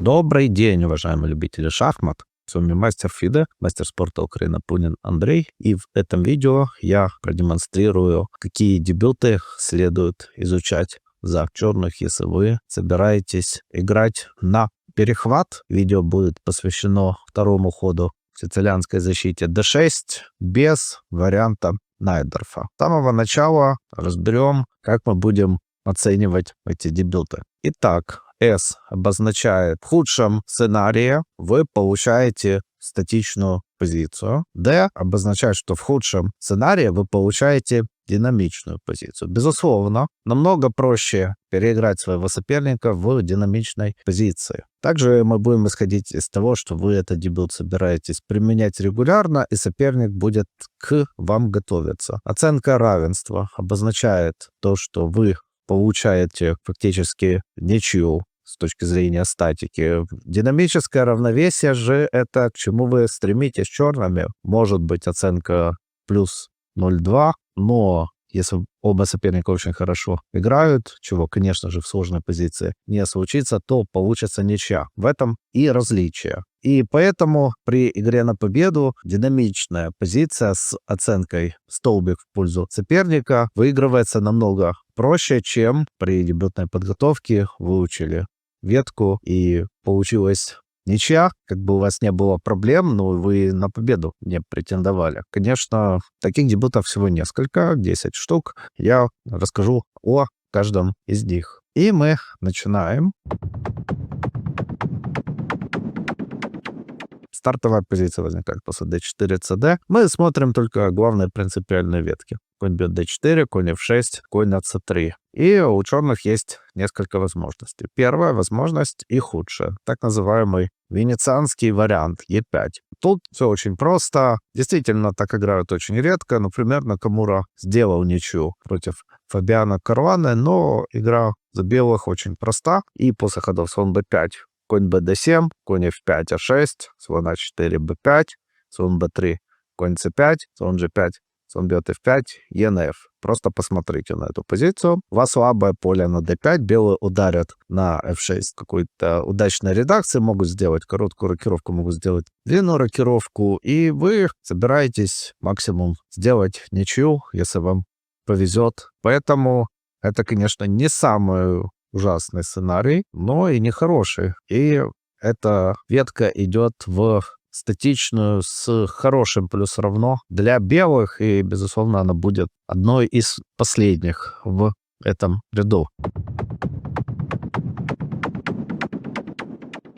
Добрый день, уважаемые любители шахмат. С вами мастер ФИДЕ, мастер спорта Украины Пунин Андрей. И в этом видео я продемонстрирую, какие дебюты следует изучать за черных, если вы собираетесь играть на перехват. Видео будет посвящено второму ходу сицилианской защите d6 без варианта Найдорфа. С самого начала разберем, как мы будем оценивать эти дебюты. Итак, S обозначает в худшем сценарии вы получаете статичную позицию. D обозначает, что в худшем сценарии вы получаете динамичную позицию. Безусловно, намного проще переиграть своего соперника в динамичной позиции. Также мы будем исходить из того, что вы этот дебют собираетесь применять регулярно, и соперник будет к вам готовиться. Оценка равенства обозначает то, что вы получаете фактически ничью с точки зрения статики. Динамическое равновесие же это к чему вы стремитесь черными. Может быть оценка плюс 0,2, но если оба соперника очень хорошо играют, чего, конечно же, в сложной позиции не случится, то получится ничья. В этом и различие. И поэтому при игре на победу динамичная позиция с оценкой столбик в пользу соперника выигрывается намного проще, чем при дебютной подготовке выучили ветку и получилось ничья, как бы у вас не было проблем, но вы на победу не претендовали. Конечно, таких дебютов всего несколько, 10 штук. Я расскажу о каждом из них. И мы начинаем. Стартовая позиция возникает после d4, cd. Мы смотрим только главные принципиальные ветки. Конь бьет d4, конь f6, конь на c3. И у черных есть несколько возможностей. Первая возможность и худшая. Так называемый венецианский вариант e5. Тут все очень просто. Действительно, так играют очень редко. Например, Накамура сделал ничью против Фабиано Каруаны, но игра за белых очень проста. И после ходов слон b5, конь bd7, конь f5, a6, слон a4, b5, слон b3, конь c5, слон g5, слон бьет f5, enf. Просто посмотрите на эту позицию. У вас слабое поле на d5, белые ударят на f6 какой-то удачной редакции, могут сделать короткую рокировку, могут сделать длинную рокировку, и вы собираетесь максимум сделать ничью, если вам повезет. Поэтому это, конечно, не самый ужасный сценарий, но и нехороший. И эта ветка идет в статичную с хорошим плюс равно для белых, и, безусловно, она будет одной из последних в этом ряду.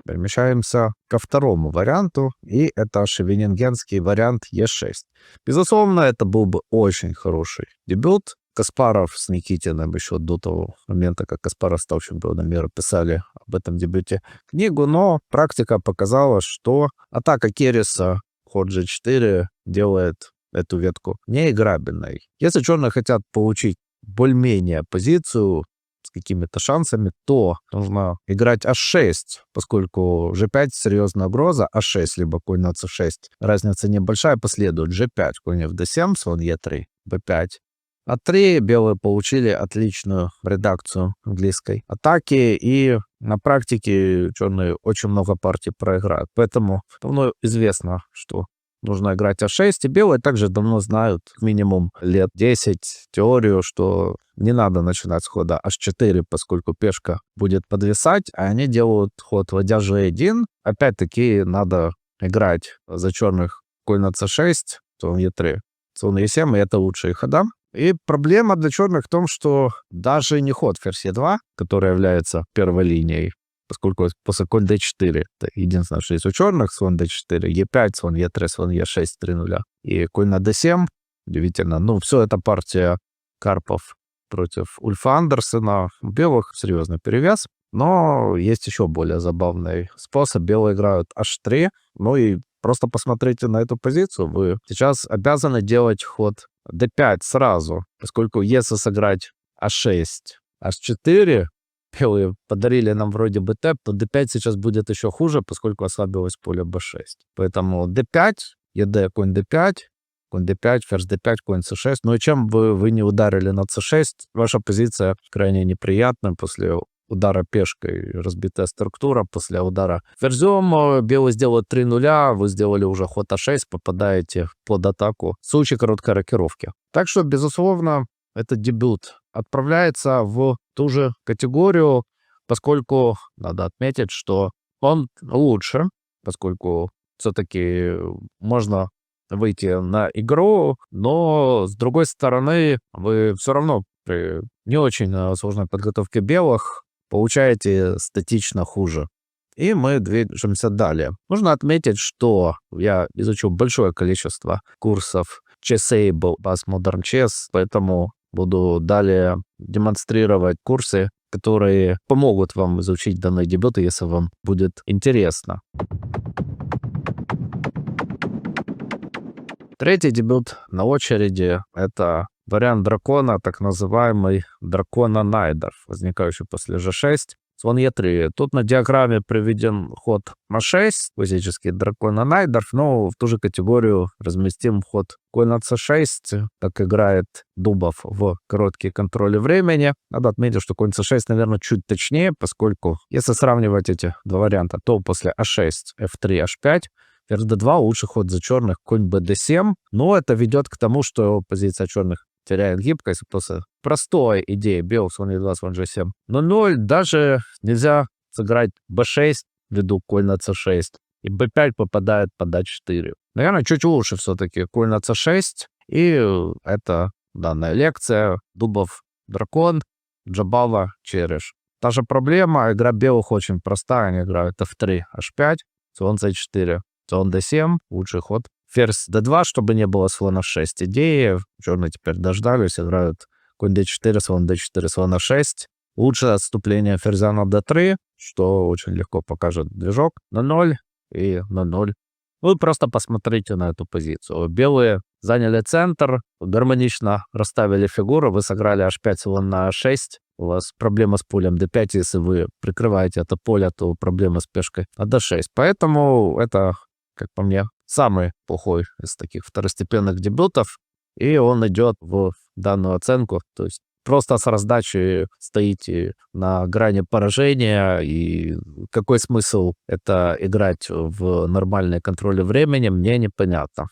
Перемещаемся ко второму варианту, и это шевенингенский вариант Е6. Безусловно, это был бы очень хороший дебют. Каспаров с Никитиным еще до того момента, как Каспаров стал чемпионом мира, писали об этом дебюте книгу, но практика показала, что атака Кереса, ход g4, делает эту ветку неиграбельной. Если черные хотят получить более-менее позицию с какими-то шансами, то нужно играть h6, поскольку g5 серьезная угроза, a6 либо конь на c6. Разница небольшая, последует g5, конь fd7, слон e3, b5. А3 белые получили отличную редакцию английской атаки, и на практике черные очень много партий проиграют. Поэтому давно известно, что нужно играть А6, и белые также давно знают, минимум лет 10, теорию, что не надо начинать с хода H4, поскольку пешка будет подвисать, а они делают ход ладья G1. Опять-таки надо играть за черных конь на C6, слон E3, слон E7, и это лучшие хода. И проблема для черных в том, что даже не ход ферзь Е2, который является первой линией, поскольку после конь d4, это единственное, что есть у черных, слон d4, e5, слон e3, слон e6, 3-0, и конь на d7, удивительно. Ну, все это партия Карпов против Ульфа Андерсена. У белых серьезный перевес, но есть еще более забавный способ. Белые играют h3, ну и просто посмотрите на эту позицию. Вы сейчас обязаны делать ход d5 сразу, поскольку если сыграть a6, h4, белые подарили нам вроде бы тэп, то d5 сейчас будет еще хуже, поскольку ослабилось поле b6. Поэтому d5, ед, конь d5, конь d5, ферзь d5, конь c6. Ну и чем бы вы не ударили на c6, ваша позиция крайне неприятна. После удара пешкой разбитая структура, после удара ферзем белый сделает 3-0, вы сделали уже ход А6, попадаете под атаку в случае короткой рокировки. Так что, безусловно, этот дебют отправляется в ту же категорию, поскольку надо отметить, что он лучше, поскольку все-таки можно выйти на игру, но, с другой стороны, вы все равно при не очень сложной подготовке белых получаете статично хуже. И мы движемся далее. Нужно отметить, что я изучил большое количество курсов Chessable, Bass Modern Chess, поэтому буду далее демонстрировать курсы, которые помогут вам изучить данные дебюты, если вам будет интересно. Третий дебют на очереди — это вариант дракона, так называемый дракона Найдер, возникающий после G6, слон E3. Тут на диаграмме приведен ход на6, классический дракона Найдер, но в ту же категорию разместим ход конь на C6, так играет Дубов в короткие контроли времени. Надо отметить, что конь C6, наверное, чуть точнее, поскольку если сравнивать эти два варианта, то после А6, F3, H5, ферзь d2, лучший ход за черных, конь bd7, но это ведет к тому, что позиция черных теряет гибкость после простой идеи белых слон e2, слон g7. Но 0 даже нельзя сыграть b6 ввиду конь на c6, и b5 попадает под a4. Наверное, чуть лучше все-таки конь на c6, и это данная лекция. Дубов дракон, Джабава череш. Та же проблема, игра белых очень простая, они играют f3, h5, слон c4. Слон d7, лучший ход. Ферзь d2, чтобы не было слона f6. Идеи. Черные теперь дождались, играют конь d4, слон d4, слон a6. Лучшее отступление ферзя на d3, что очень легко покажет движок. На 0 и на 0. Вы просто посмотрите на эту позицию. Белые заняли центр, гармонично расставили фигуру, вы сыграли h5, слон на a6. У вас проблема с полем d5, если вы прикрываете это поле, то проблема с пешкой на d6. Поэтому это, как по мне, самый плохой из таких второстепенных дебютов, и он идет в данную оценку. То есть просто с раздачи стоите на грани поражения, и какой смысл это играть в нормальные контроли времени, мне непонятно.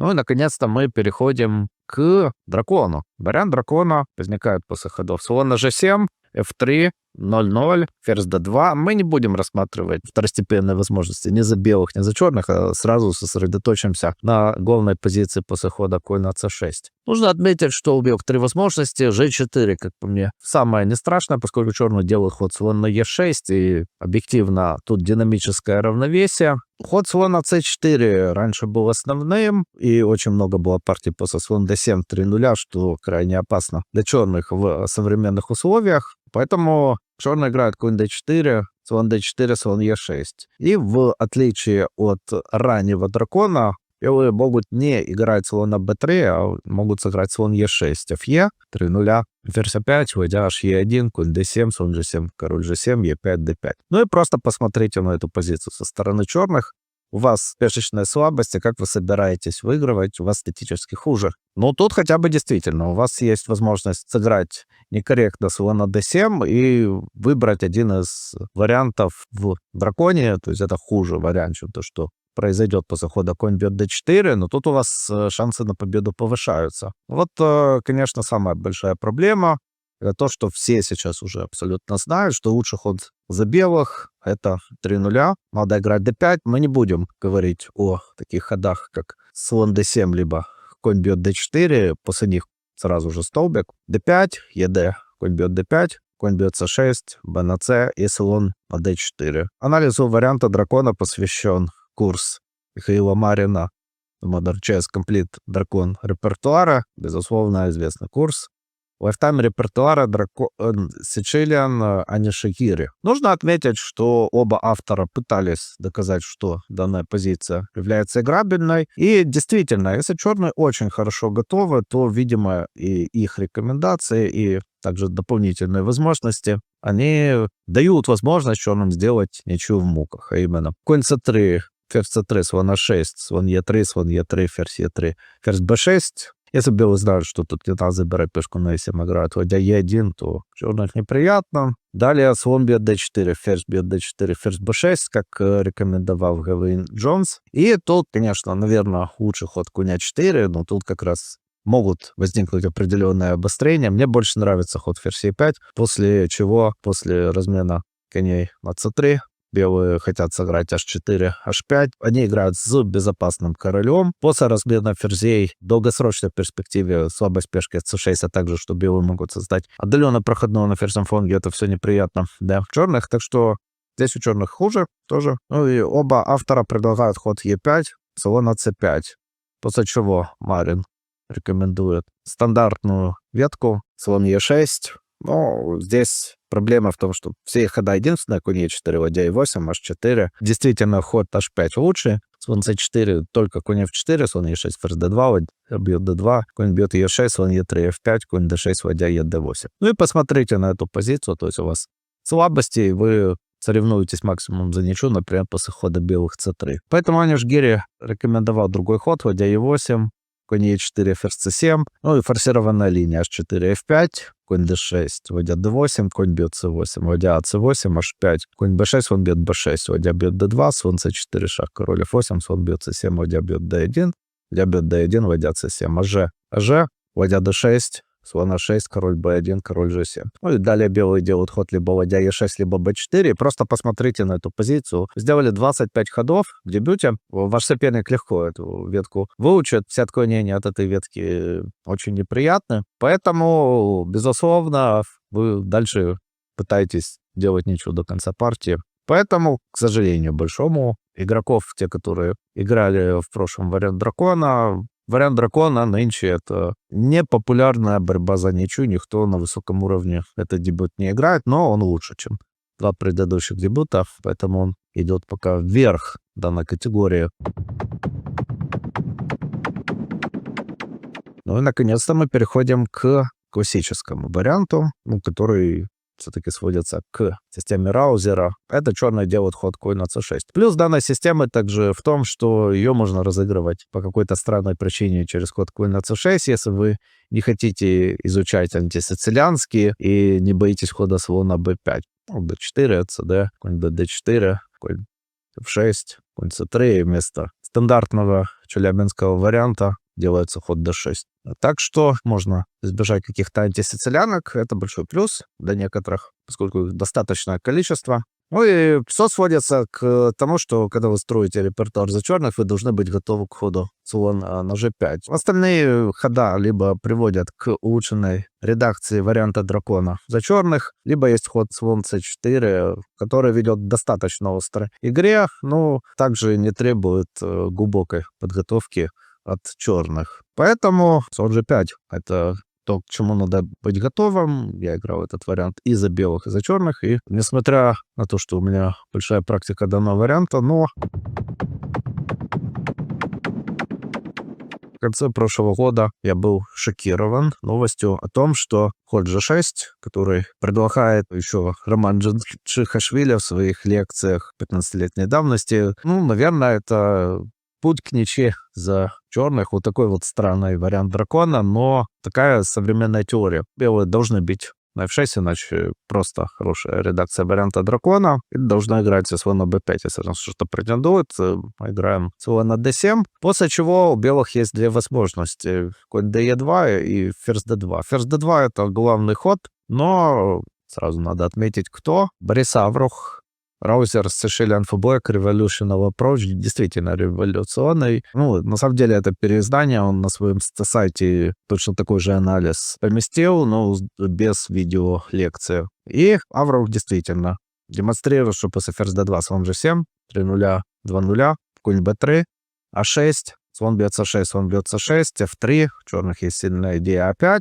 Ну и, наконец-то, мы переходим к дракону. Вариант дракона возникает после ходов слон на g7, f3, 0-0, ферзь d2. Мы не будем рассматривать второстепенные возможности ни за белых, ни за черных, а сразу сосредоточимся на главной позиции после хода конь на c6. Нужно отметить, что у белых три возможности. g4, как по мне, самое не страшное, поскольку черный делает ход слон на e6, и объективно тут динамическое равновесие. Ход слон на c4 раньше был основным, и очень много было партий после слон d7 3-0, что крайне опасно для черных в современных условиях. Поэтому черные играют конь d4, слон d4, слон e6. И в отличие от раннего дракона, белые могут не играть слон на b3, а могут сыграть слон e6, fe, 3-0, ферзь a5, ладья e1, конь d7, слон g7, король g7, e5, d5. Ну и просто посмотрите на эту позицию со стороны черных. У вас пешечная слабость, и как вы собираетесь выигрывать, у вас статически хуже. Но тут хотя бы действительно у вас есть возможность сыграть некорректно слон на d7 и выбрать один из вариантов в драконе, то есть это хуже вариант, чем то, что произойдет после хода конь бьет d4, но тут у вас шансы на победу повышаются. Вот, конечно, самая большая проблема — это то, что все сейчас уже абсолютно знают, что лучший ход за белых — это 3-0. Надо играть d5. Мы не будем говорить о таких ходах, как слон d7, либо конь бьет d4. После них сразу же столбик. d5, ед, конь бьет d5, конь бьет c6, b на c и слон на d4. Анализу варианта дракона посвящен курс Михаила Марина Modern Chess Complete Дракон репертуара. Безусловно, известный курс. Лайфтайм репертуара Сицилиан Анишагири. Нужно отметить, что оба автора пытались доказать, что данная позиция является играбельной. И действительно, если черные очень хорошо готовы, то, видимо, и их рекомендации, и также дополнительные возможности, они дают возможность черным сделать ничью в муках. А именно конь c3, ферзь c3, слон a6, слон e3, слон e3, ферзь e3, ферзь b6, Если белые знают, что тут не надо забирать пешку на e7 играют, ладья e1, то черных неприятно. Далее слон бьет d4, ферзь бьет d4, ферзь b6, как рекомендовал Гавейн Джонс. И тут, конечно, наверное, лучший ход конь a4, но тут как раз могут возникнуть определенные обострения. Мне больше нравится ход ферзь e5, после чего, после размена коней на c3, белые хотят сыграть h4, h5. Они играют с безопасным королем. После размена ферзей в долгосрочной перспективе слабость пешки c6, а также, что белые могут создать отдаленно проходного на ферзем фланге, это все неприятно для черных. Так что здесь у черных хуже тоже. Ну и оба автора предлагают ход e5, слон на c5. После чего Марин рекомендует стандартную ветку, слон e6. Но здесь проблема в том, что все хода единственные, конь e4, ладья e8, h4. Действительно, ход h5 лучше. Слон c4, только конь f4, слон e6, ферзь d2, ладья бьет d2, конь бьет e6, слон e3, f5, конь d6, ладья e8. Ну и посмотрите на эту позицию, то есть у вас слабости, и вы соревнуетесь максимум за ничью, например, после хода белых c3. Поэтому Аниш Гири рекомендовал другой ход, ладья e8, конь e4, ферзь c7, ну и форсированная линия h4, f5, конь d6, ладья d8, конь бьет c8, ладья c8, h5, конь b6, слон бьет b6, ладья бьет d2, слон c4, шах, король f8, слон бьет c7, ладья бьет d1, ладья бьет d1, ладья c7, аж, ладья d6, слон a6, король b1, король g7. Ну и далее белые делают ход либо ладья e6, либо b4. Просто посмотрите на эту позицию. Сделали 25 ходов в дебюте. Ваш соперник легко эту ветку выучит. Все отклонения от этой ветки очень неприятны. Поэтому, безусловно, вы дальше пытаетесь делать ничего до конца партии. Поэтому, к сожалению, большому, игроков, те, которые играли в прошлом вариант дракона нынче это непопулярная борьба за ничью. Никто на высоком уровне этот дебют не играет, но он лучше, чем два предыдущих дебюта, поэтому он идет пока вверх данной категории. Ну и наконец-то мы переходим к классическому варианту, который все-таки сводится к системе Раузера. Это черные делают ход конь на c6. Плюс данной системы также в том, что ее можно разыгрывать по какой-то странной причине через ход конь на c6, если вы не хотите изучать антисицилианские и не боитесь хода слона b5. d4, cd, конь d4, конь f6, конь c3, и вместо стандартного челябинского варианта делается ход d6. Так что можно избежать каких-то антисицилианок. Это большой плюс для некоторых, поскольку их достаточное количество. Ну и все сводится к тому, что когда вы строите репертуар за черных, вы должны быть готовы к ходу слон на g5. Остальные хода либо приводят к улучшенной редакции варианта дракона за черных, либо есть ход слон c4, который ведет к достаточно острой игре, но также не требует глубокой подготовки от черных. Поэтому слон g5 — это то, к чему надо быть готовым. Я играл этот вариант и за белых, и за черных. И несмотря на то, что у меня большая практика данного варианта, но в конце прошлого года я был шокирован новостью о том, что ход g6, который предлагает еще Роман Джихашвили в своих лекциях 15-летней давности, наверное, это путь к ничьи за черных. Вот такой вот странный вариант дракона, но такая современная теория. Белые должны бить на f6, иначе просто хорошая редакция варианта дракона. И должна играть слон на b5, если он что-то претендует. Играем слон на d7. После чего у белых есть две возможности. Конь de2 и ферзь d2. Ферзь d2 — это главный ход, но сразу надо отметить, кто. Борис Аврух, Раузер Sicilian Black Revolutional Approach, действительно революционный. На самом деле это переиздание, он на своем сайте точно такой же анализ поместил, но без видеолекции. И Аврух действительно демонстрирует, что после ферзь d2 слон g7, 3-0, 2-0, конь b3, a6, слон бьет c6, слон бьет c6, f3, у черных есть сильная идея a5.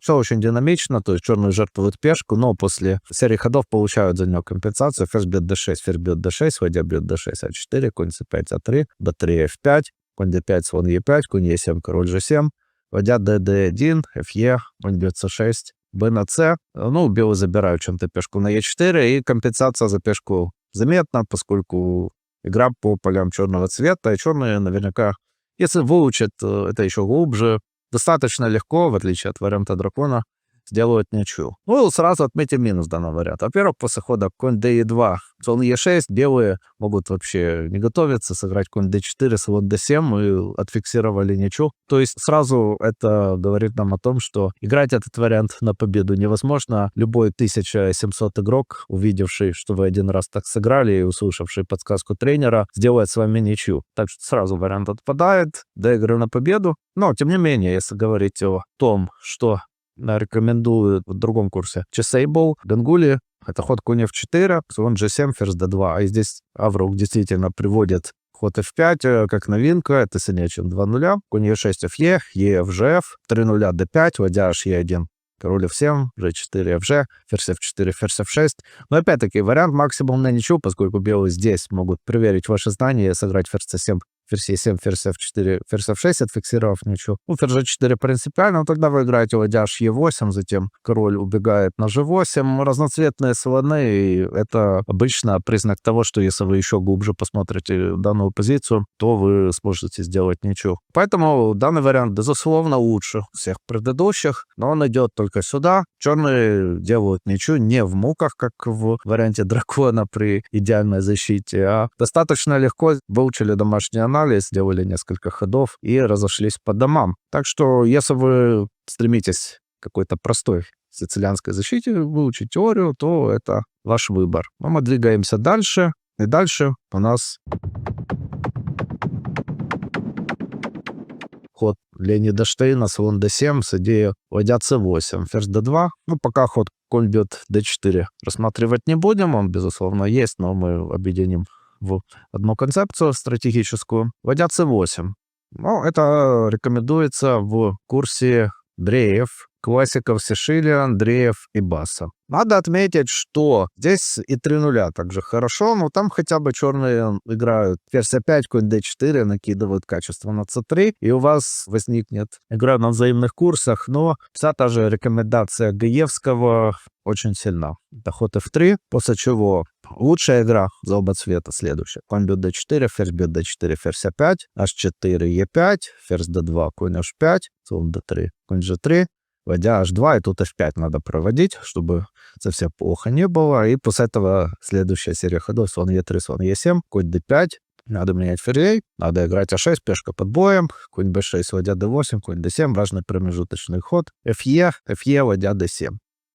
Все очень динамично, то есть черные жертвуют пешку, но после серии ходов получают за нее компенсацию. Ферзь бьет d6, ферзь бьет d6, ладья бьет d6, a4, конь c5, a3, b3, f5, конь d5, слон e5, конь e7, король g7, ладья d1, fe, конь бьет c6, b на c. Белые забирают чем-то пешку на e4, и компенсация за пешку заметна, поскольку игра по полям черного цвета, и черные наверняка, если выучат это еще глубже, достаточно легко, в отличие от варианта дракона, сделают ничью. Ну, сразу отметим минус данного варианта. Во-первых, после хода конь d2, слон e6, белые могут вообще не готовиться, сыграть конь d4, слон d7 и отфиксировали ничью. То есть сразу это говорит нам о том, что играть этот вариант на победу невозможно. Любой 1700 игрок, увидевший, что вы один раз так сыграли и услышавший подсказку тренера, сделает с вами ничью. Так что сразу вариант отпадает до игры на победу. Но, тем не менее, если говорить о том, что рекомендую в другом курсе Chessable, Гангули, это ход конь f4, слон g7, ферзь d2. И здесь Аврук действительно приводит ход f5 как новинка, это сильнее, чем 2-0. Конь e6, fe, e, fgf, 3-0, d5, ладья h1, король f7, g4, fg, ферзь f4, ферзь f6. Но опять-таки вариант максимум на ничью, поскольку белые здесь могут проверить ваши знания и сыграть ферзь c7, ферзь e7, ферзь f4, ферзь f6, отфиксировав ничью. Ну, ферзь g4 принципиально, но тогда вы играете ладья e8, затем король убегает на g8, разноцветные слоны, и это обычно признак того, что если вы еще глубже посмотрите данную позицию, то вы сможете сделать ничью. Поэтому данный вариант, безусловно, лучше всех предыдущих, но он идет только сюда. Черные делают ничью не в муках, как в варианте дракона при идеальной защите, а достаточно легко выучили домашний анализ, сделали несколько ходов и разошлись по домам. Так что, если вы стремитесь к какой-то простой сицилианской защите выучить теорию, то это ваш выбор. Но мы двигаемся дальше. И дальше у нас ход Леонида Штейна, слон d7 с идеей ладья c8, ферзь d2. Ну, пока ход конь бьет d4 рассматривать не будем, он, безусловно, есть, но мы объединим в одну концепцию стратегическую. Ладья c8. Ну, это рекомендуется в курсе Андреев, классиков Сешиля, Андреев и Баса. Надо отметить, что здесь и 3-0 также хорошо, но там хотя бы черные играют ферзь a5, конь d4, накидывают качество на c3, и у вас возникнет игра на взаимных курсах, но вся та же рекомендация Гаевского очень сильна. Это ход f3, после чего лучшая игра за оба цвета следующая. Конь бьет d4, ферзь бьет d4, ферзь a5, h4, e5, ферзь d2, конь h5, слон d3, конь g3, ладья h2, и тут f5 надо проводить, чтобы совсем плохо не было. И после этого следующая серия ходов: слон e3, слон e7, конь d5. Надо менять ферзей, надо играть a6, пешка под боем, конь b6, ладья d8, конь d7, важный промежуточный ход, fe, ладья d7.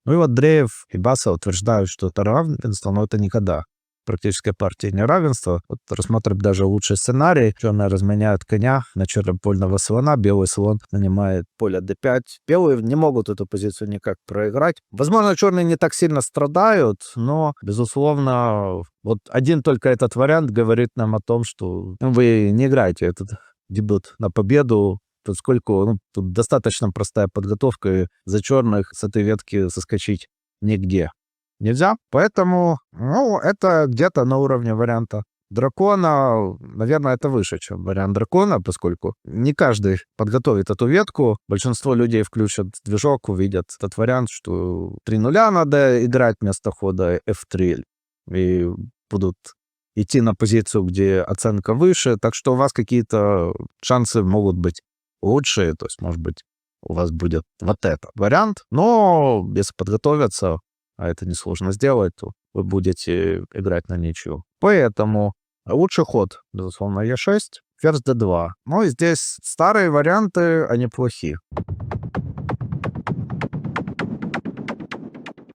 Ну и вот Андреев и Баса утверждают, что это равенство, но это никогда практической партии не равенство. Вот рассмотрим даже лучший сценарий. Черные разменяют коня на чернопольного слона, белый слон занимает поле d5. Белые не могут эту позицию никак проиграть. Возможно, черные не так сильно страдают, но, безусловно, вот один только этот вариант говорит нам о том, что вы не играете этот дебют на победу, поскольку тут достаточно простая подготовка, и за черных с этой ветки соскочить нигде нельзя. Поэтому, это где-то на уровне варианта дракона. Наверное, это выше, чем вариант дракона, поскольку не каждый подготовит эту ветку. Большинство людей включат движок, увидят этот вариант, что 3-0 надо играть вместо хода f3, и будут идти на позицию, где оценка выше. Так что у вас какие-то шансы могут быть лучшие, то есть, может быть, у вас будет вот этот вариант. Но если подготовиться, а это несложно сделать, то вы будете играть на ничью. Поэтому лучший ход, безусловно, e6, ферзь d2. Ну и здесь старые варианты, они плохи.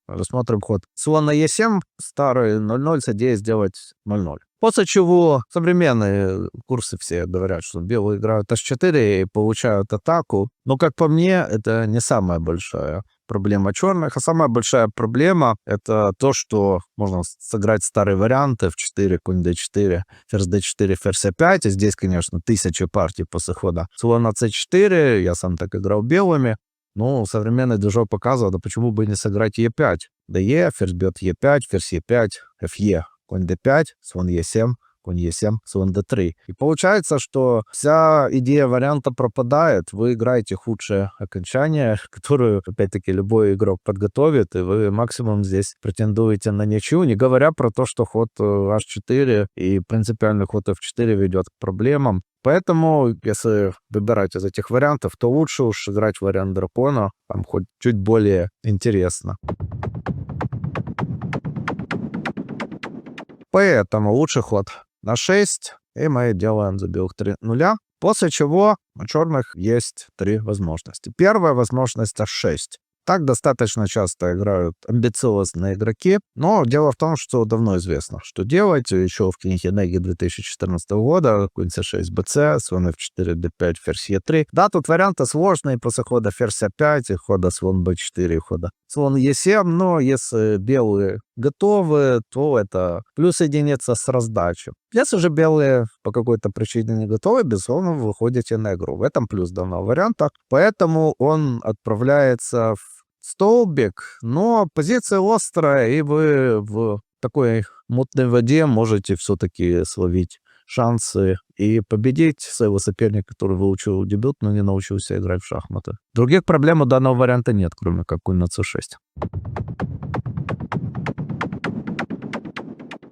Рассмотрим ход слон на e7, старый 0-0 с идеей сделать 0-0. После чего современные курсы все говорят, что белые играют h4 и получают атаку. Но, как по мне, это не самая большая проблема черных. А самая большая проблема — это то, что можно сыграть старый вариант f4, конь d4, ферзь d4, ферзь a5. И здесь, конечно, тысячи партий после хода слон на c4. Я сам так играл белыми. Ну, современный движок показывает, да почему бы не сыграть e5. de, ферзь бьет e5, ферзь e5, fe, конь d5, слон e7, конь e7, слон d3. И получается, что вся идея варианта пропадает. Вы играете худшее окончание, которое, опять-таки, любой игрок подготовит, и вы максимум здесь претендуете на ничью, не говоря про то, что ход h4 и принципиальный ход f4 ведет к проблемам. Поэтому, если выбирать из этих вариантов, то лучше уж играть вариант дракона, там хоть чуть более интересно. Поэтому лучший ход на 6, и мы делаем за белых 3 нуля. После чего у черных есть 3 возможности. Первая возможность H6. Так достаточно часто играют амбициозные игроки, но дело в том, что давно известно, что делать. Еще в книге Неги 2014 года конь c6 bc, слон f4 d5, ферзь e3. Да, тут варианты сложные после хода ферзь a5 и хода слон b4 и хода слон e7, но если белые готовы, то это плюс единица с раздачей. Если же белые по какой-то причине не готовы, безусловно, вы выходите на игру. В этом плюс данного варианта. Поэтому он отправляется в столбик, но позиция острая, и вы в такой мутной воде можете все-таки словить шансы и победить своего соперника, который выучил дебют, но не научился играть в шахматы. Других проблем у данного варианта нет, кроме как конь на c6.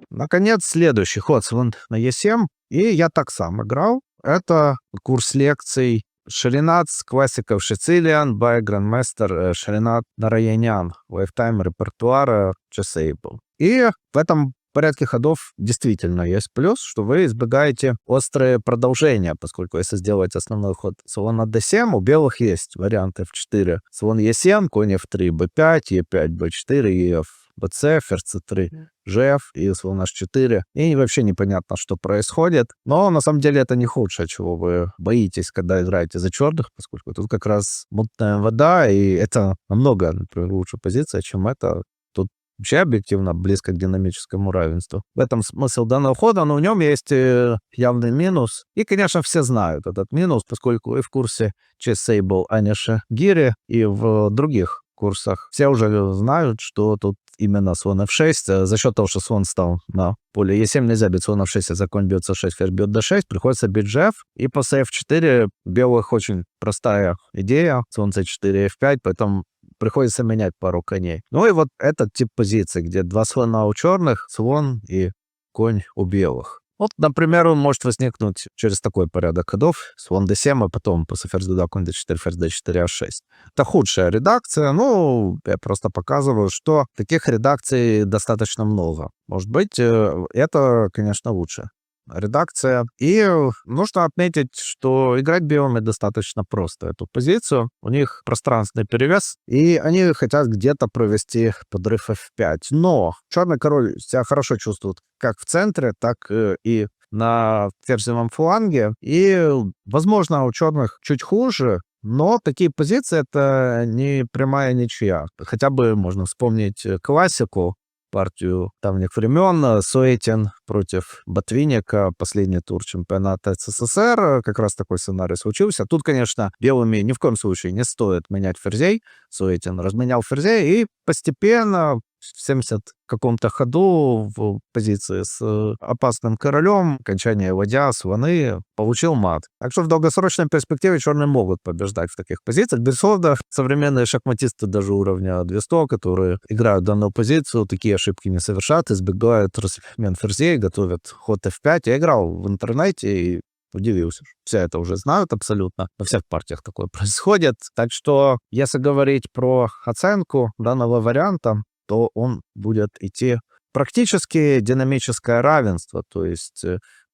Наконец, следующий ход слон на e7, и я так сам играл. Это курс лекций Шринат классиков Sicilian by Grandmaster Шринат Нараянян, Lifetime репертуара Chessable. И в этом порядке ходов действительно есть плюс, что вы избегаете острые продолжения, поскольку если сделать основной ход слон на d7, у белых есть варианты f4, слон e7, конь f3, b5, e5, b4, ef, bc, ферзь c3, gf и слон h4. И вообще непонятно, что происходит. Но на самом деле это не худшее, чего вы боитесь, когда играете за черных, поскольку тут как раз мутная вода, и это намного, например, лучше позиция, чем это. Тут вообще объективно близко к динамическому равенству. В этом смысл данного хода, но в нем есть явный минус. И, конечно, все знают этот минус, поскольку и в курсе Chessable Аниша Гири, и в других курсах все уже знают, что тут именно слон f6. За счет того, что слон стал на поле e7, нельзя бить слон f6, если конь бьет c6, ферзь бьет d6, приходится бить gf. И после f4 белых очень простая идея. Слон c4, f5, поэтому приходится менять пару коней. Ну и вот этот тип позиции, где два слона у черных, слон и конь у белых. Вот, например, он может возникнуть через такой порядок ходов. Слон d7, а потом после ферзь d2, конь d4, ферзь d4, h6. Это худшая редакция. Ну, я просто показываю, что таких редакций достаточно много. Может быть, это, конечно, лучше редакция. И нужно отметить, что играть белыми достаточно просто эту позицию. У них пространственный перевес, и они хотят где-то провести подрыв f5. Но черный король себя хорошо чувствует как в центре, так и на ферзевом фланге. И, возможно, у черных чуть хуже, но такие позиции — это не прямая ничья. Хотя бы можно вспомнить классику, партию давних времен. Суетин против Ботвинника, последний тур чемпионата СССР. Как раз такой сценарий случился. Тут, конечно, белыми ни в коем случае не стоит менять ферзей. Суетин разменял ферзей и постепенно в 70 каком-то ходу в позиции с опасным королем, окончание ладья, слоны, получил мат. Так что в долгосрочной перспективе черные могут побеждать в таких позициях. Безусловно, современные шахматисты даже уровня 200, которые играют данную позицию, такие ошибки не совершат, избегают размен ферзей, готовят ход f5. Я играл в интернете и удивился. Все это уже знают абсолютно. Во всех партиях такое происходит. Так что, если говорить про оценку данного варианта, то он будет идти практически динамическое равенство. То есть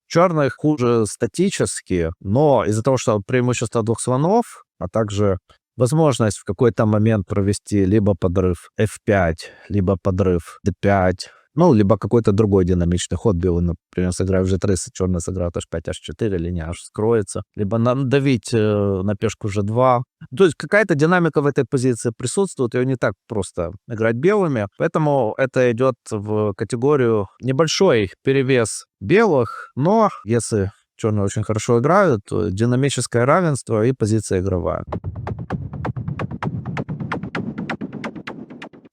черных хуже статически, но из-за того, что преимущество двух слонов, а также возможность в какой-то момент провести либо подрыв f5, либо подрыв d5, ну, либо какой-то другой динамичный ход. Белый, например, сыграет в g3, черный сыграет h5, h4, линия h скроется. Либо надавить на пешку g2. То есть какая-то динамика в этой позиции присутствует, ее не так просто играть белыми. Поэтому это идет в категорию небольшой перевес белых, но если черные очень хорошо играют, то динамическое равенство и позиция игровая.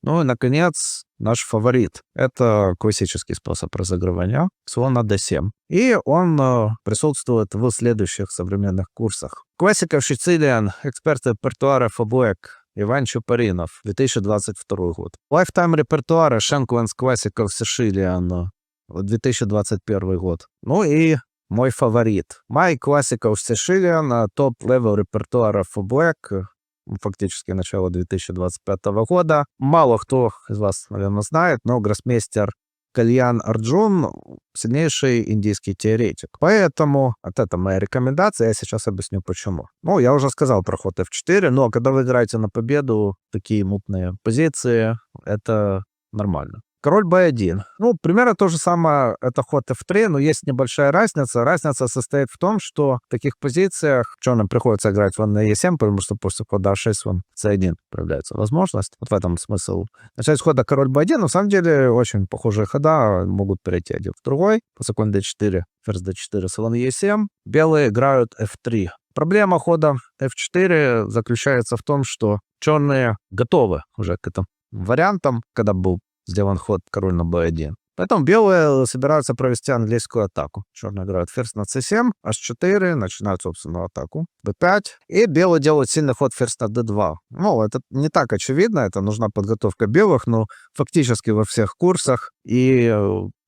Ну и, наконец, наш фаворит. Это классический способ разыгрывания. Слон на d7. И он присутствует в следующих современных курсах. Классика Sicilian, эксперт репертуара Фаблэк, Иван Чупаринов, 2022 год. Lifetime репертуара Shankland's Classic of Sicilian, 2021 год. Ну и мой фаворит. My Classical Sicilian, топ-левел репертуара for Black, фактически начало 2025 года. Мало кто из вас, наверное, знает, но гроссмейстер Кальян Арджун — сильнейший индийский теоретик. Поэтому это моя рекомендация, я сейчас объясню почему. Ну, я уже сказал про ход f4, но когда вы играете на победу, такие мутные позиции, это нормально. Король b1. Ну, примерно то же самое, это ход f3, но есть небольшая разница. Разница состоит в том, что в таких позициях черным приходится играть вон на e7, потому что после хода a6 вон c1 появляется возможность. Вот в этом смысл. Начать с хода король b1, на самом деле, очень похожие хода могут перейти один в другой. После конь d4, ферзь d4, слон e7. Белые играют f3. Проблема хода f4 заключается в том, что черные готовы уже к этим вариантам, когда был сделан ход король на b1. Поэтому белые собираются провести английскую атаку. Черные играют ферзь на c7, h4, начинают собственную атаку, b5. И белые делают сильный ход ферзь на d2. Ну, это не так очевидно, это нужна подготовка белых, но фактически во всех курсах и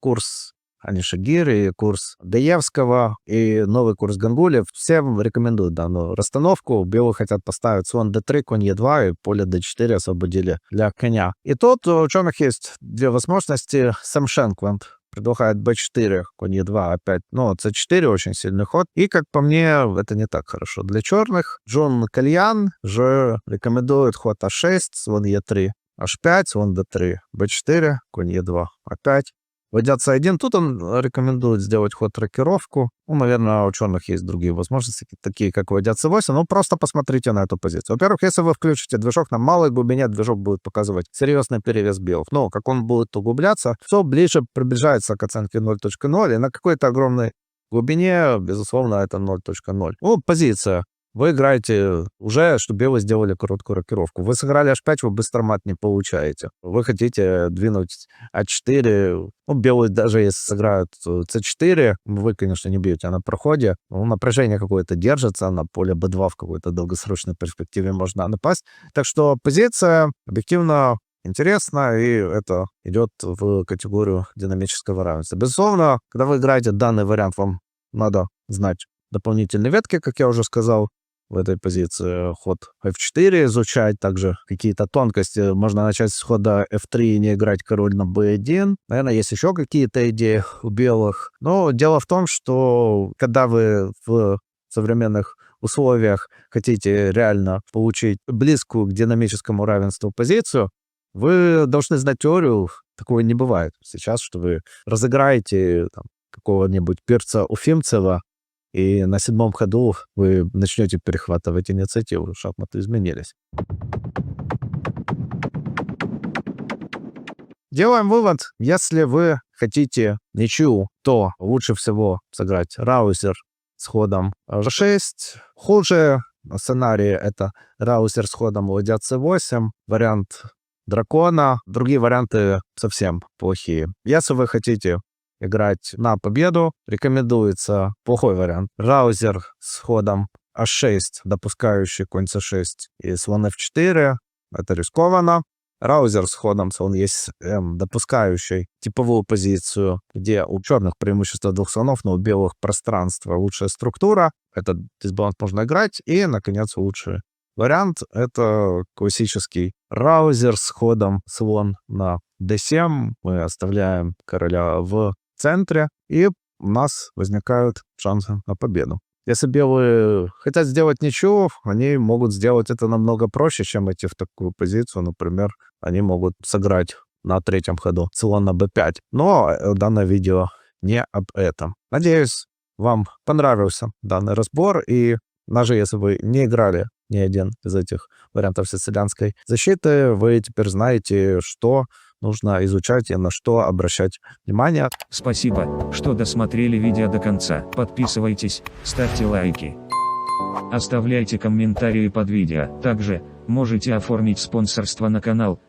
курс Анишагир, и курс Даевского, и новый курс Гангулев всем рекомендуют данную расстановку. Белые хотят поставить слон d3, конь e2, и поле d4 освободили для коня. И тут у черных есть две возможности. Сэм Шенкланд предлагает b4, конь e2 опять. Но c4 очень сильный ход. И, как по мне, это не так хорошо для черных. Джон Кальян же рекомендует ход a6, слон e3, h5, слон d3, b4, конь e2 опять. Войдя c1, тут он рекомендует сделать ход-рокировку. Ну, наверное, у черных есть другие возможности, такие как войдя c8. Ну, просто посмотрите на эту позицию. Во-первых, если вы включите движок на малой глубине, движок будет показывать серьезный перевес белых. Но как он будет углубляться, все ближе приближается к оценке 0.0. И на какой-то огромной глубине, безусловно, это 0.0. Ну, позиция. Вы играете уже, что белые сделали короткую рокировку. Вы сыграли h5, вы быстро мат не получаете. Вы хотите двинуть a4. Ну, белые даже если сыграют c4, вы, конечно, не бьете на проходе. Ну, напряжение какое-то держится, на поле b2 в какой-то долгосрочной перспективе можно напасть. Так что позиция объективно интересно, и это идет в категорию динамического равенства. Безусловно, когда вы играете данный вариант, вам надо знать дополнительные ветки, как я уже сказал. В этой позиции ход f4 изучать, также какие-то тонкости. Можно начать с хода f3 и не играть король на b1. Наверное, есть еще какие-то идеи у белых. Но дело в том, что когда вы в современных условиях хотите реально получить близкую к динамическому равенству позицию, вы должны знать теорию. Такого не бывает сейчас, что вы разыграете там какого-нибудь перца Уфимцева, и на 7-м ходу вы начнете перехватывать инициативу. Шахматы изменились. Делаем вывод. Если вы хотите ничью, то лучше всего сыграть раузер с ходом g6. Хуже сценарий — это раузер с ходом ладья c8. Вариант дракона. Другие варианты совсем плохие. Если вы хотите играть на победу, рекомендуется плохой вариант. Раузер с ходом a6, допускающий конь c6 и слон f4. Это рискованно. Раузер с ходом слон e7, допускающий типовую позицию, где у черных преимущество двух слонов, но у белых пространство, лучшая структура. Этот дисбаланс можно играть. И, наконец, лучший вариант — это классический раузер с ходом слон на d7. Мы оставляем короля в центре, и у нас возникают шансы на победу. Если белые хотят сделать ничего, они могут сделать это намного проще, чем идти в такую позицию. Например, они могут сыграть на 3-м ходу слон на b5. Но данное видео не об этом. Надеюсь, вам понравился данный разбор, и даже если вы не играли ни один из этих вариантов сицилианской защиты, вы теперь знаете, что нужно изучать и на что обращать внимание. Спасибо, что досмотрели видео до конца. Подписывайтесь, ставьте лайки. Оставляйте комментарии под видео. Также можете оформить спонсорство на канал,